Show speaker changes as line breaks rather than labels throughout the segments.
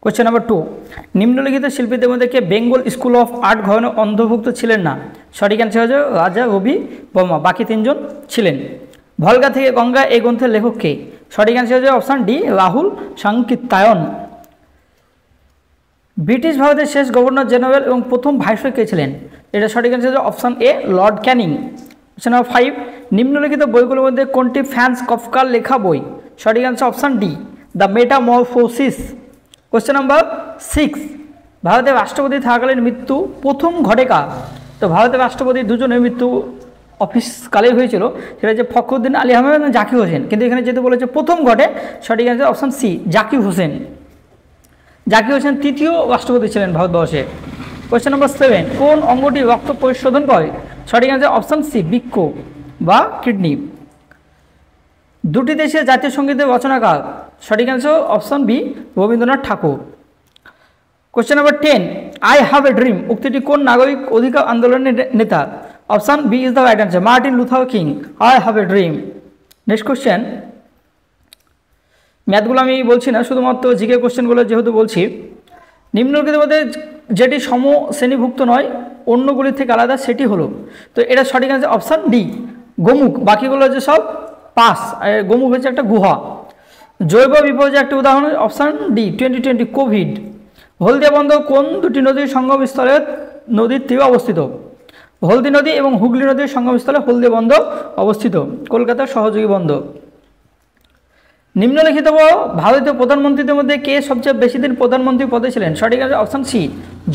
Question number 2, নিম্নলিখিত শিল্পীদের মধ্যে কে বেঙ্গল স্কুল অফ আর্ট গঠনে অন্তর্ভুক্ত ছিলেন না? সঠিক অ্যান্সার হচ্ছে রাজা রবি বর্মা, বাকি 3 জন ছিলেন। ভলগা থেকে গঙ্গা এই গ্রন্থের লেখক কে? সঠিক অ্যান্সার হচ্ছে অপশান ডি, রাহুল সাংকিত্যায়ন। ব্রিটিশ ভারতের শেষ গভর্নর জেনারেল এবং প্রথম ভাইসরয় কে ছিলেন? এটা সঠিক অ্যান্সার হচ্ছে option A, Lord Canning. Question number 5, নিম্নলিখিত বইগুলোর মধ্যে কোনটি ফ্রান্স কফকার লেখা বই? সঠিক answer option D, the metamorphosis. Question number 6, ভারতের রাষ্ট্রপতি থাকাকালীন মৃত্যু প্রথম ঘটে কার? তো ভারতের রাষ্ট্রপতি দুজনের মৃত্যু অফিসকালেই হয়েছিল, সেটা হচ্ছে ফখরুদ্দিন আলী আহমেদ এবং জাকির হোসেন, কিন্তু এখানে যেহেতু বলেছে প্রথম ঘটে, সঠিক answer option C, Zakir Hussain. Zakir Hussain তৃতীয় রাষ্ট্রপতি ছিলেন ভারতবর্ষে। কোশ্চেন নাম্বার 7, কোন অঙ্গটি রক্ত পরিশোধন করে? সঠিক অ্যান্সার অপশান সি, বৃক্ক বা কিডনি। দুটি দেশের জাতীয় সঙ্গীতের রচনাকার? সঠিক answer option B, Rabindranath Thakur. Question number 10, I have a dream উক্তিটি কোন নাগরিক অধিকার আন্দোলনের নেতা? Option B is the right answer, Martin Luther King, I have a dream. Next question, ম্যাথগুলো আমি বলছি না, শুধুমাত্র জিকে কোশ্চেনগুলো যেহেতু বলছি। নিম্নলিখিতের মধ্যে যেটি সম শ্রেণীভুক্ত নয়, অন্যগুলির থেকে আলাদা, সেটি হলো, তো এটা সঠিক অ্যান্সার অপশান ডি, গোমুখ। বাকিগুলো যে সব পাস, গোমুখ হচ্ছে একটা গুহা। জৈব বিপর্যয় একটা উদাহরণ, অপশান ডি 2020 কোভিড। হলদিয়া বন্দর কোন দুটি নদীর সঙ্গমস্থলে নদীর তীরে অবস্থিত? হলদি নদী এবং হুগলি নদীর সঙ্গমস্থলে হলদিয়া বন্দর অবস্থিত, কলকাতার সহযোগী বন্দর। নিম্নলিখিত ভারতীয় প্রধানমন্ত্রীদের মধ্যে কে সবচেয়ে বেশি দিন প্রধানমন্ত্রী পদে ছিলেন? সঠিক আছে অপশান সি,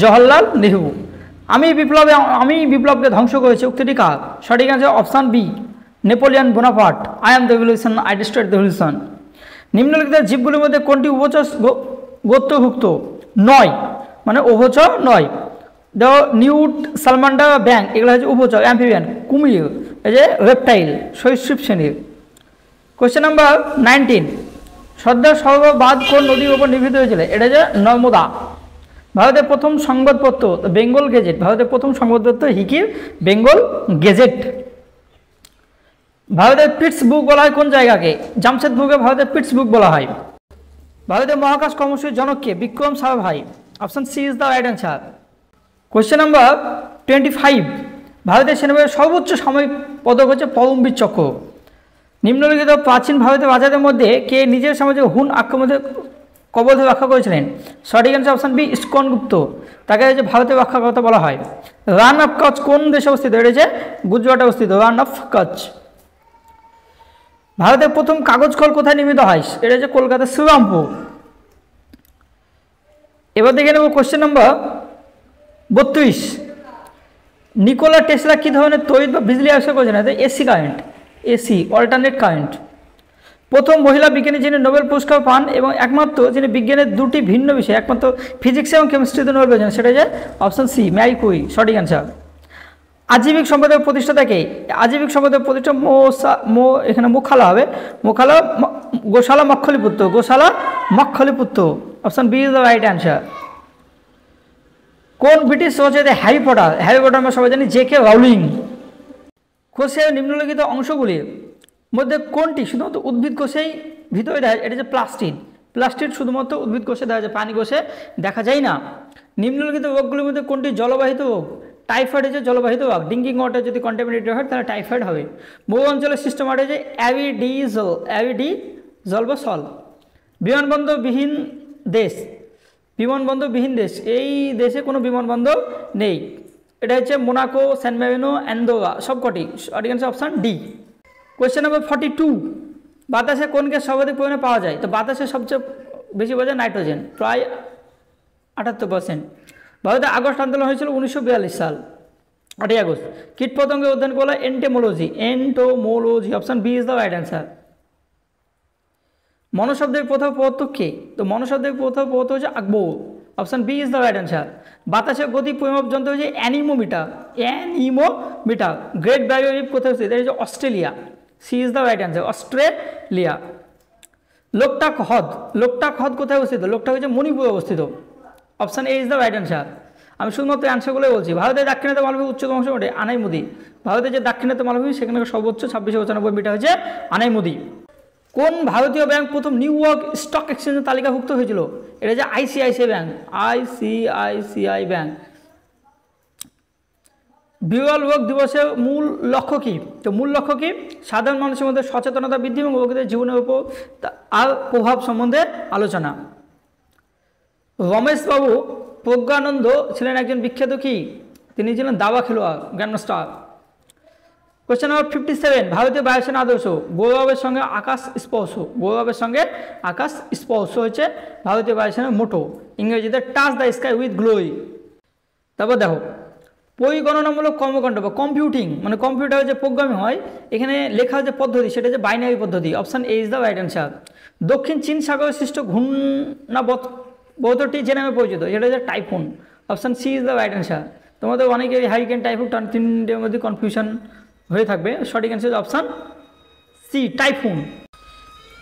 জওহরলাল নেহরু। আমি বিপ্লবকে ধ্বংস করেছি উক্তিটি কার? সঠিক আছে option B, Napoleon Bonaparte, I am the revolution, I destroyed the revolution. নিম্নলিখিত জীবগুলির মধ্যে কোনটি উভচর গোত্রভুক্ত নয়, মানে উভচর নয়? দ্য নিউট, সালমান্ডার, ব্যাং, এগুলো হচ্ছে উভচর, অ্যাম্ফিবিয়ান। কুমির এই যে রেপটাইল, সরীসৃপ শ্রেণীর। কোশ্চেন নাম্বার 19, সর্দার সরোবর বাঁধ কোন নদীর উপর নির্মিত হয়েছিল? এটা যে নর্মদা। ভারতের প্রথম সংবাদপত্র বেঙ্গল গেজেট, ভারতের প্রথম সংবাদপত্র হিকির বেঙ্গল গেজেট। ভারতের পিটসবুর্গ বলা হয় কোন জায়গাকে? জামশেদপুরকে ভারতের পিটসবুর্গ বলা হয়। ভারতের মহাকাশ কর্মসূচির জনককে? Vikram Sarabhai, option C is the right answer. Question number 25, ভারতের সেনাবাহিনীর সর্বোচ্চ সামরিক পদক হচ্ছে পরমবীর চক্র। নিম্নলিখিত প্রাচীন ভারতের রাজাদের মধ্যে কে নিজের সাম্রাজ্যে হুন আক্রমণের কবল থেকে রক্ষা করেছিলেন? সঠিক অ্যান্সার অপশান বি, ইস্কনগুপ্ত, তাকে হচ্ছে ভারতের রক্ষাকর্তা বলা হয়। রান অফ কচ্ছ কোন দেশে অবস্থিত? এটা হচ্ছে গুজরাটে অবস্থিত, রান অফ কচ্ছ। ভারতের প্রথম কাগজ কল কোথায় নির্মিত হয়? এটা হচ্ছে কলকাতার শ্রীরামপুর। এবার দেখে নেব কোশ্চেন নাম্বার 32, নিকোলা টেসলা কী ধরনের তড়িৎ বা বিজলি আবিষ্কার করেছেন? AC current, AC alternate current. প্রথম মহিলা বিজ্ঞানী যিনি নোবেল পুরস্কার পান এবং একমাত্র যিনি বিজ্ঞানের দুটি ভিন্ন বিষয়, একমাত্র ফিজিক্স এবং কেমিস্ট্রিতে নোবেল পেয়েছেন, সেটা হচ্ছে অপশান সি, ম্যারি কুরি, সঠিক অ্যান্সার। আজীবিক সম্প্রদায়ের প্রতিষ্ঠাতাকে? আজীবিক সম্প্রদায়ের প্রতিষ্ঠা এখানে মুখালা হবে, Mukhala Goshala Makkhaliputra, Goshala Makkhaliputra, option B is the right answer. কোন ব্রিটিশ রচয়িতা হ্যারি পটার? হ্যারি পটার আমরা সবাই জানি জে কে রাউলিং। কোষের নিম্নলিখিত অংশগুলির মধ্যে কোনটি শুধুমাত্র উদ্ভিদ কোষেই ভিতরে দেখা যায়? এটা যে প্লাস্টিড, প্লাস্টিড শুধুমাত্র উদ্ভিদ কোষে দেখা যায়, প্রাণী কোষে দেখা যায় না। নিম্নলিখিত রোগগুলির মধ্যে কোনটি জলবাহিত রোগ? টাইফয়েড হচ্ছে জলবাহিত রোগ, ড্রিঙ্কিং ওয়াটার যদি কন্টামিনেটেড হয় তাহলে টাইফয়েড হবে। বহু অঞ্চলের সিস্টেম হচ্ছে অ্যাভিডিজল বা সল। বিমানবন্দরবিহীন দেশ, বিমানবন্দরবিহীন দেশ, এই দেশে কোনো বিমানবন্দর নেই। এটা হচ্ছে মোনাকো, স্যান মারিনো, অ্যান্ডোরা, সবকটি। সঠিক answer option D. Question number 42, বাতাসে কোন গ্যাস সর্বাধিক পরিমাণে পাওয়া যায়? তো বাতাসে সবচেয়ে বেশি পাওয়া যায় নাইট্রোজেন, প্রায় 78%। ভারতে আগস্ট আন্দোলন হয়েছিল 1942 সাল, 8ই আগস্ট। কীটপতঙ্গের অধ্যয়ন করা entomology, option B is the right answer. মনশব্দের প্রথম প্রবর্তক কে? তো মনশব্দের প্রথম প্রবর্তক হচ্ছে Akbar, option B is the right answer. বাতাসের গতি পরিমাপ যন্ত্র হচ্ছে অ্যানিমোমিটার, গ্রেট ব্যারিয়ার রিফ কোথায় অবস্থিত? এটা হচ্ছে Australia, C is the right answer, Australia. Loktak হ্রদ কোথায় অবস্থিত? লোকটাক হচ্ছে মণিপুরে অবস্থিত, option A is the right answer. আমি শুধুমাত্র অ্যান্সারগুলোই বলছি। ভারতের দাক্ষিণাত্য মালভূমি উচ্চতম অংশ কোনটি? আনাইমুদি। ভারতের যে দাক্ষিণাত্য মালভূমি সেখানে সর্বোচ্চ 2695 মিটার হচ্ছে আনাইমুদি। কোন ভারতীয় ব্যাংক প্রথম নিউ ইয়র্ক স্টক এক্সচেঞ্জের তালিকাভুক্ত হয়েছিল? এটা যে আইসিআইসিআই ব্যাংক, আইসিআইসিআই ব্যাংক। বিরল রোগ দিবসের মূল লক্ষ্য কী? তো মূল লক্ষ্য কী? সাধারণ মানুষের মধ্যে সচেতনতা বৃদ্ধি এবং রোগীদের জীবনের উপর আর প্রভাব সম্বন্ধে আলোচনা। রমেশবাবু প্রজ্ঞানন্দ ছিলেন একজন বিখ্যাত কি? তিনি ছিলেন দাবা খেলোয়াড়, গ্র্যান্ডমাস্টার। কোশ্চেন নাম্বার 57, ভারতীয় বায়ুসেনা আদর্শ। গৌরবের সঙ্গে আকাশ স্পর্শ। গৌরবের সঙ্গে আকাশ স্পর্শ হচ্ছে ভারতীয় বায়ুসেনার মোটো। ইংরেজিতে touch the sky with glory. তারপর দেখো, পরিগণনামূলক কর্মকাণ্ড বা কম্পিউটিং, মানে কম্পিউটারে যে প্রোগ্রামিং হয়, এখানে লেখার যে পদ্ধতি সেটা যে বাইনারি পদ্ধতি। Option A is the right answer. দক্ষিণ চীন সাগরে সৃষ্ট ঘূর্ণাবর্তটি যে নামে পরিচিত, সেটা হচ্ছে typhoon. Option C is the right answer. তোমাদের অনেকেই হারিকেন, টাইফুন, তিনটের মধ্যে কনফিউশন হয়ে থাকবে। সঠিক অ্যান্সার অপশান সি, টাইফুন।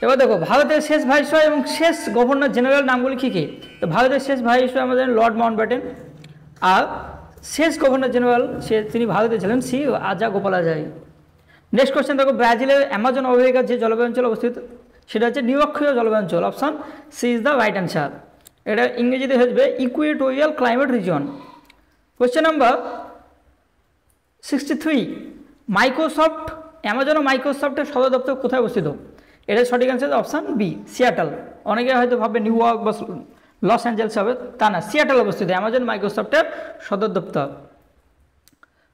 এবার দেখো, ভারতের শেষ ভাইসরয় এবং শেষ গভর্নর জেনারেল নামগুলি কী কী? তো ভারতের শেষ ভাইসরয় আমাদের লর্ড মাউন্টব্যাটেন, আর শেষ গভর্নর জেনারেল তিনি ভারতে ছিলেন সি আজা গোপালাচারী। নেক্সট কোয়েশ্চেন দেখো, ব্রাজিলের অ্যামাজন অববাহিকার যে জলবায়ু অঞ্চল অবস্থিত সেটা হচ্ছে নিরক্ষীয় জলবায়ু অঞ্চল। Option C is the right answer. এটা ইংরেজিতে হচ্ছে equatorial climate region. Question number 63, Microsoft, Amazon ও মাইক্রোসফটের সদর দপ্তর কোথায় অবস্থিত? এটা সঠিক অ্যান্সার অপশান বি, সিয়াটল। অনেকে হয়তো ভাববে নিউ ইয়র্ক বা লস অ্যাঞ্জেলস হবে, তা না, সিয়াটল অবস্থিত অ্যামাজন মাইক্রোসফটের সদর দপ্তর।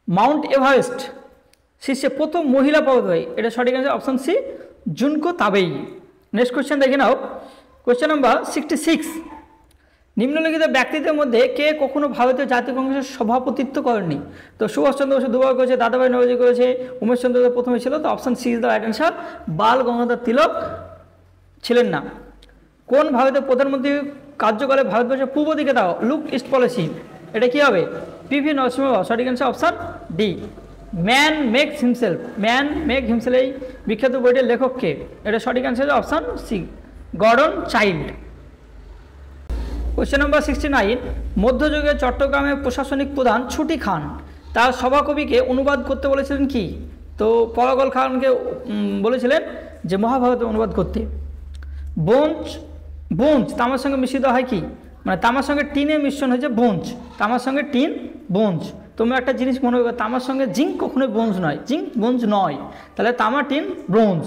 মাউন্ট এভারেস্ট শীর্ষে প্রথম মহিলা পর্বতারোহী, এটা সঠিক answer option C, Junko Tabei. Next question দেখে নাও, কোয়েশ্চেন নাম্বার 66, নিম্নলিখিত ব্যক্তিদের মধ্যে কে কখনো ভারতীয় জাতীয় কংগ্রেসের সভাপতিত্ব করেননি? তো সুভাষচন্দ্র বসু দুবার করেছে, দাদাভাই নওরোজি করেছে, উমেশচন্দ্র প্রথমে ছিল। তো option C is the right answer, Bal Gangadhar Tilak ছিলেন না। কোন ভারতের প্রধানমন্ত্রী কার্যকালে ভারতবর্ষের পূর্ব দিকে দাও লুক ইস্ট পলিসি, এটা কী হবে? পিভি নরসিংহ রাও। সঠিক answer option D, man makes himself. Man make himself এই বিখ্যাত বইটির লেখককে? এটা সঠিক answer option C, Gordon Childe. Question number 69, মধ্যযুগে চট্টগ্রামের প্রশাসনিক প্রধান ছুটি খান তার সভাকবিকে অনুবাদ করতে বলেছিলেন কি? তো পরাগল খানকে বলেছিলেন যে মহাভারত অনুবাদ করতে। বোঞ্জ তামার সঙ্গে মিশ্রিত হয় কি? মানে তামার সঙ্গে টিনের মিশ্রণ হয়েছে বোঞ্জ, তামার সঙ্গে টিন বোঞ্জ। তোমরা একটা জিনিস মনে করবে, তামার সঙ্গে জিঙ্ক কখনোই বোঞ্জ নয়, জিঙ্ক বোঞ্জ নয়, তাহলে তামা টিন ব্রোঞ্জ।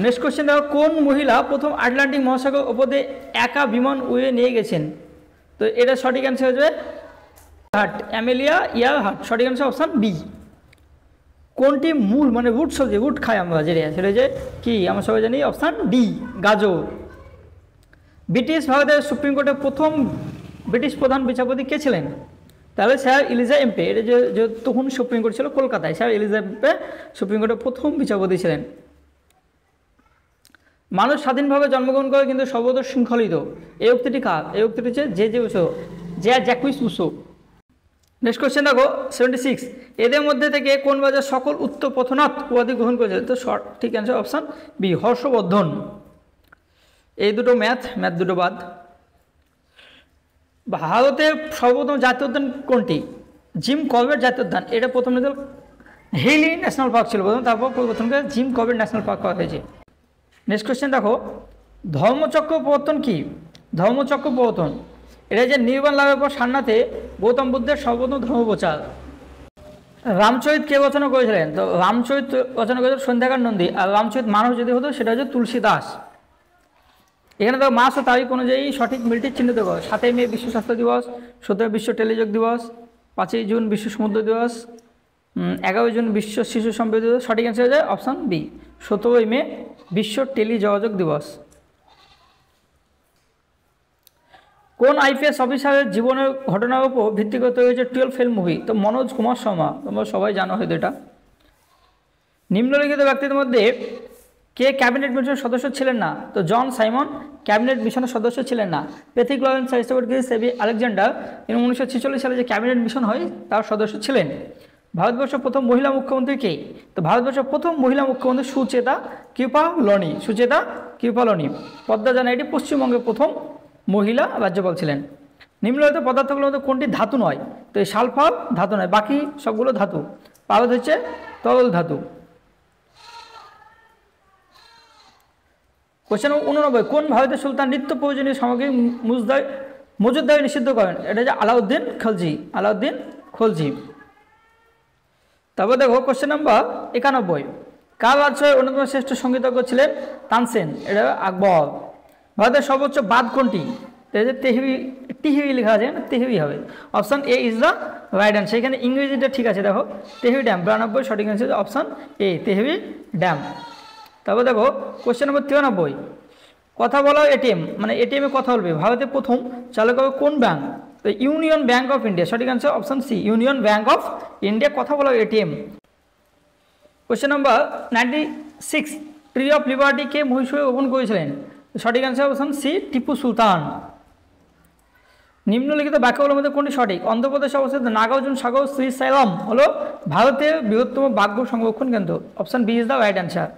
নেক্সট কোয়েশ্চেন দেখো, কোন মহিলা প্রথম আটলান্টিক মহাসাগর ওপর দিয়ে একা বিমান উড়ে নিয়ে গেছেন? তো এটা সঠিক অ্যান্সার হয়ে যাবে হার্ট, অ্যামেলিয়া ইয়ারহার্ট। সঠিক অ্যান্সার অপশান বি। কোনটি মূল, মানে রুট সবজি, রুট খাই আমরা যেটা, সেটা যে কি আমরা সবাই জানি? অপশান ডি, গাজর। ব্রিটিশ ভারতের সুপ্রিম কোর্টের প্রথম ব্রিটিশ প্রধান বিচারপতি কে ছিলেন? তাহলে স্যার এলিজা এমপে। এটা যে তখন সুপ্রিম কোর্ট ছিল কলকাতায়, স্যার এলিজা এমপে সুপ্রিম কোর্টের প্রথম বিচারপতি ছিলেন। মানুষ স্বাধীনভাবে জন্মগ্রহণ করে কিন্তু সর্বদা শৃঙ্খলিত, এই উক্তিটি কার? এই উক্তিটি হচ্ছে জ্যাকুইস রুসো। নেক্সট কোয়েশ্চেন দেখো 76, এদের মধ্যে থেকে কোন রাজা সকল উত্তর পথনাথ উপাধি গ্রহণ করেছে? তো সঠিক অ্যান্সার অপশান বি, হর্ষবর্ধন। এই দুটো ম্যাথ দুটো বাদ। ভারতের সর্বপ্রথম জাতীয় উদ্যান কোনটি? জিম করবেট জাতীয় উদ্যান। এটা প্রথম হিলি ন্যাশনাল পার্ক ছিল প্রথম, তারপর পরিবর্তন করে জিম করবেট ন্যাশনাল পার্ক করা হয়েছে। নেক্সট কোয়েশ্চেন দেখো, ধর্মচক্র প্রবর্তন কি? ধর্মচক্র প্রবর্তন এটা যে নির্বাণ লাভের পর সারনাথে গৌতম বুদ্ধের সর্বপ্রথম ধর্মপ্রচার। রামচরিত কে রচনা করেছিলেন? তো রামচরিত রচনা করেছিলেন সন্ধ্যাকার নন্দী, আর রামচরিত মানস যদি হতো সেটা হচ্ছে তুলসী দাস। এখানে তো মাস ও তারিখ অনুযায়ী সঠিক মিলটি চিহ্নিত করো। 7ই মে বিশ্ব স্বাস্থ্য দিবস, 17 বিশ্ব টেলিযোগ দিবস, 5ই জুন বিশ্ব সমুদ্র দিবস, 11 জুন বিশ্ব শিশু সম্প্রীতি দিবস। সঠিক অ্যান্সার হয়ে যায় অপশান বি, 17ই মে বিশ্ব টেলিযোগাযোগ দিবস। কোন আইপিএস অফিসারের জীবনের ঘটনার উপর ভিত্তি করে তৈরি হয়েছে 12 ফেল মুভি? তো মনোজ কুমার শর্মা, তোমরা সবাই জানো হয়তো এটা। নিম্নলিখিত ব্যক্তিদের মধ্যে কে ক্যাবিনেট মিশনের সদস্য ছিলেন না? তো জন সাইমন ক্যাবিনেট মিশনের সদস্য ছিলেন না। প্যাথিক লরেন্স, এলিজাবেথ গ্রিস, সেবি আলেকজান্ডার 1946 সালে যে ক্যাবিনেট মিশন হয় তার সদস্য ছিলেন। ভারতবর্ষের প্রথম মহিলা মুখ্যমন্ত্রী কে? তো ভারতবর্ষের প্রথম মহিলা মুখ্যমন্ত্রী সুচেতা কৃপালনি। সুচেতা কৃপালনি। পদ্মা জানা এটি পশ্চিমবঙ্গের প্রথম মহিলা রাজ্যপাল ছিলেন। নিম্নলিখিত পদার্থগুলোর মধ্যে কোনটি ধাতু নয়? তো এই সালফার ধাতু নয়, বাকি সবগুলো ধাতু। পারদ হচ্ছে তরল ধাতু। কোশ্চেন নম্বর 89, কোন ভারতের সুলতান নিত্য প্রয়োজনীয় সামগ্রী মজুদদারি নিষিদ্ধ করেন? এটা হচ্ছে আলাউদ্দিন খলজি। তারপর দেখো কোশ্চেন নাম্বার 91, কার রাজশাহীর অন্যতম শ্রেষ্ঠ সঙ্গীতজ্ঞ ছিলেন? তানসেন। এটা আকবর। ভারতের সর্বোচ্চ বাঁধ কোনটি? টিহিবি লেখা আছে, তেহবি হবে। Option A is the right answer. সেখানে ইংরেজিটা ঠিক আছে, দেখো তেহবি ড্যাম 92, সঠিক অ্যান্সার অপশান এ তেহবি ড্যাম। তারপর দেখো কোশ্চেন নম্বর 93, কথা বলা এটিএম, মানে এটিএমে কথা বলবে ভারতের প্রথম চালু হবে কোন ব্যাংক? তো ইউনিয়ন ব্যাংক অফ ইন্ডিয়া, সঠিক answer option C Union Bank of India কথা বলা ATM. Question number 96, tree of liberty কে মহীশূরে রোপণ করেছিলেন? সঠিক answer option C Tipu Sultan. নিম্নলিখিত বাক্যগুলোর মধ্যে কোনটি সঠিক? অন্ধ্রপ্রদেশে অবস্থিত নাগার্জুন সাগর শ্রীশৈলম হলো ভারতের বৃহত্তম বাঘ সংরক্ষণ কেন্দ্র। Option B is the right answer.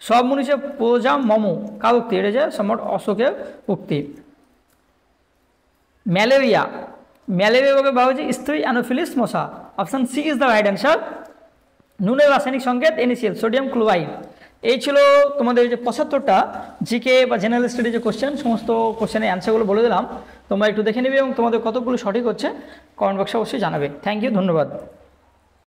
সব মনীষে প্রজা মম কার উক্তি? এটা যে সম্রাট অশোকের উক্তি। ম্যালেরিয়া রোগে বলা হচ্ছে স্ত্রী অ্যানোফিলিস মশা। Option C is the right answer. নুনের রাসায়নিক সংকেত NaCl, সোডিয়াম ক্লোরাইড। এই ছিল তোমাদের যে 75টা জিকে বা জেনারেল স্টাডি যে কোশ্চেন, সমস্ত কোশ্চেনের অ্যান্সারগুলো বলে দিলাম। তোমরা একটু দেখে নেবে এবং তোমাদের কতগুলো সঠিক হচ্ছে কমেন্ট বক্সে অবশ্যই জানাবে। থ্যাংক ইউ, ধন্যবাদ।